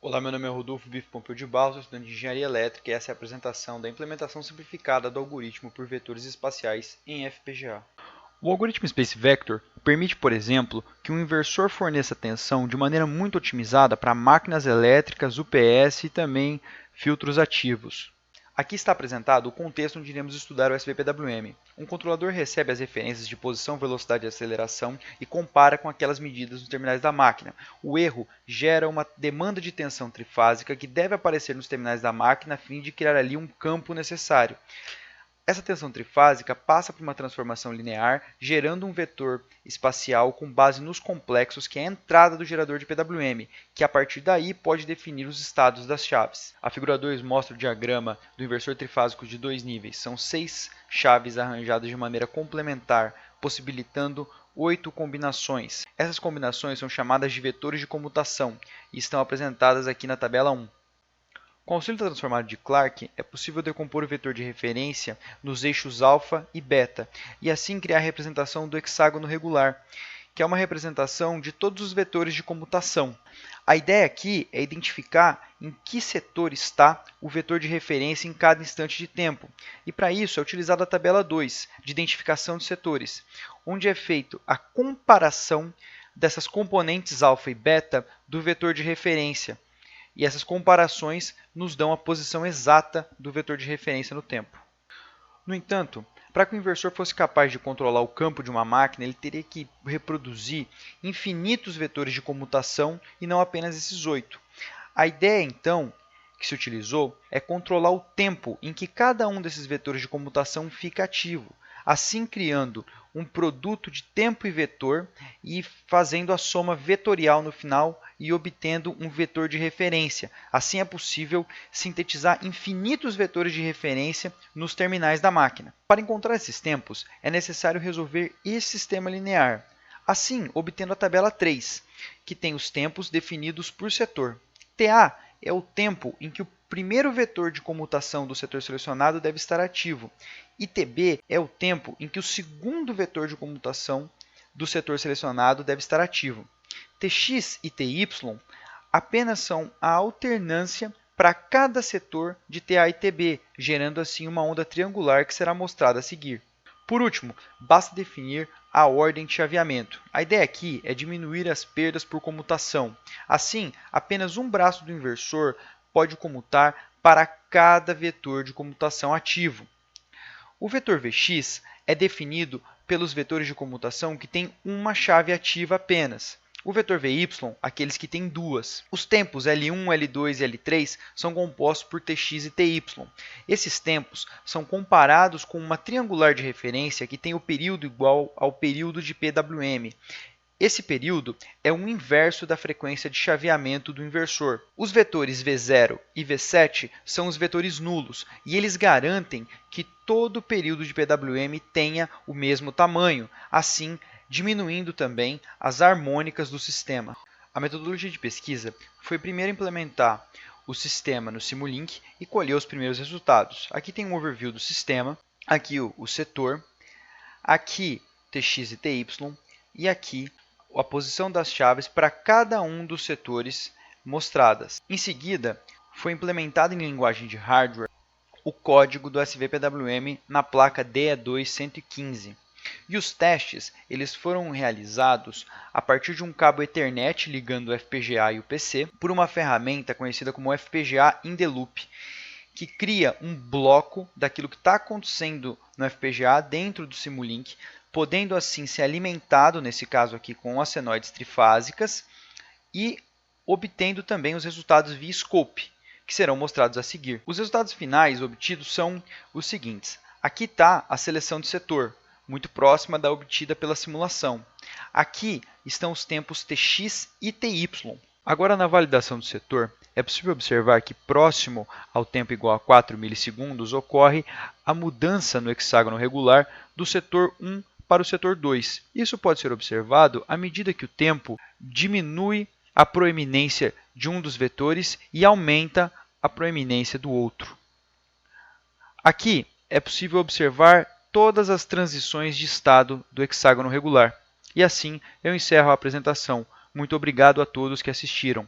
Olá, meu nome é Rodolfo Bife Pompeu de Barros, sou estudante de Engenharia Elétrica e essa é a apresentação da implementação simplificada do algoritmo por vetores espaciais em FPGA. O algoritmo Space Vector permite, por exemplo, que um inversor forneça tensão de maneira muito otimizada para máquinas elétricas, UPS e também filtros ativos. Aqui está apresentado o contexto onde iremos estudar o SVPWM. Um controlador recebe as referências de posição, velocidade e aceleração e compara com aquelas medidas nos terminais da máquina. O erro gera uma demanda de tensão trifásica que deve aparecer nos terminais da máquina a fim de criar ali um campo necessário. Essa tensão trifásica passa por uma transformação linear, gerando um vetor espacial com base nos complexos, que é a entrada do gerador de PWM, que a partir daí pode definir os estados das chaves. A figura 2 mostra o diagrama do inversor trifásico de dois níveis. São 6 chaves arranjadas de maneira complementar, possibilitando 8 combinações. Essas combinações são chamadas de vetores de comutação e estão apresentadas aqui na tabela 1. Com o auxílio da transformada de Clarke, é possível decompor o vetor de referência nos eixos alfa e beta, e assim criar a representação do hexágono regular, que é uma representação de todos os vetores de comutação. A ideia aqui é identificar em que setor está o vetor de referência em cada instante de tempo, e para isso é utilizada a tabela 2, de identificação de setores, onde é feita a comparação dessas componentes alfa e beta do vetor de referência. E essas comparações nos dão a posição exata do vetor de referência no tempo. No entanto, para que o inversor fosse capaz de controlar o campo de uma máquina, ele teria que reproduzir infinitos vetores de comutação e não apenas esses 8. A ideia, então, que se utilizou é controlar o tempo em que cada um desses vetores de comutação fica ativo, assim criando um produto de tempo e vetor e fazendo a soma vetorial no final e obtendo um vetor de referência. Assim é possível sintetizar infinitos vetores de referência nos terminais da máquina. Para encontrar esses tempos, é necessário resolver esse sistema linear, assim obtendo a tabela 3, que tem os tempos definidos por setor. TA é o tempo em que o primeiro vetor de comutação do setor selecionado deve estar ativo, e TB é o tempo em que o segundo vetor de comutação do setor selecionado deve estar ativo. Tx e Ty apenas são a alternância para cada setor de TA e TB, gerando assim uma onda triangular que será mostrada a seguir. Por último, basta definir a ordem de chaveamento. A ideia aqui é diminuir as perdas por comutação. Assim, apenas um braço do inversor pode comutar para cada vetor de comutação ativo. O vetor Vx é definido pelos vetores de comutação que têm uma chave ativa apenas. O vetor Vy, aqueles que têm duas. Os tempos L1, L2 e L3 são compostos por Tx e Ty. Esses tempos são comparados com uma triangular de referência que tem o período igual ao período de PWM. Esse período é o inverso da frequência de chaveamento do inversor. Os vetores V0 e V7 são os vetores nulos e eles garantem que todo o período de PWM tenha o mesmo tamanho, assim diminuindo também as harmônicas do sistema. A metodologia de pesquisa foi primeiro implementar o sistema no Simulink e colher os primeiros resultados. Aqui tem um overview do sistema, aqui o setor, aqui Tx e Ty e aqui a posição das chaves para cada um dos setores mostradas. Em seguida, foi implementado em linguagem de hardware o código do SVPWM na placa DE2-115. E os testes eles foram realizados a partir de um cabo Ethernet ligando o FPGA e o PC por uma ferramenta conhecida como FPGA in the Loop, que cria um bloco daquilo que está acontecendo no FPGA dentro do Simulink, podendo assim ser alimentado, nesse caso aqui, com as senoides trifásicas e obtendo também os resultados via scope, que serão mostrados a seguir. Os resultados finais obtidos são os seguintes. Aqui está a seleção de setor, muito próxima da obtida pela simulação. Aqui estão os tempos Tx e Ty. Agora, na validação do setor, é possível observar que próximo ao tempo igual a 4 milissegundos ocorre a mudança no hexágono regular do setor 1 para o setor 2. Isso pode ser observado à medida que o tempo diminui a proeminência de um dos vetores e aumenta a proeminência do outro. Aqui é possível observar todas as transições de estado do hexágono regular. E assim eu encerro a apresentação. Muito obrigado a todos que assistiram.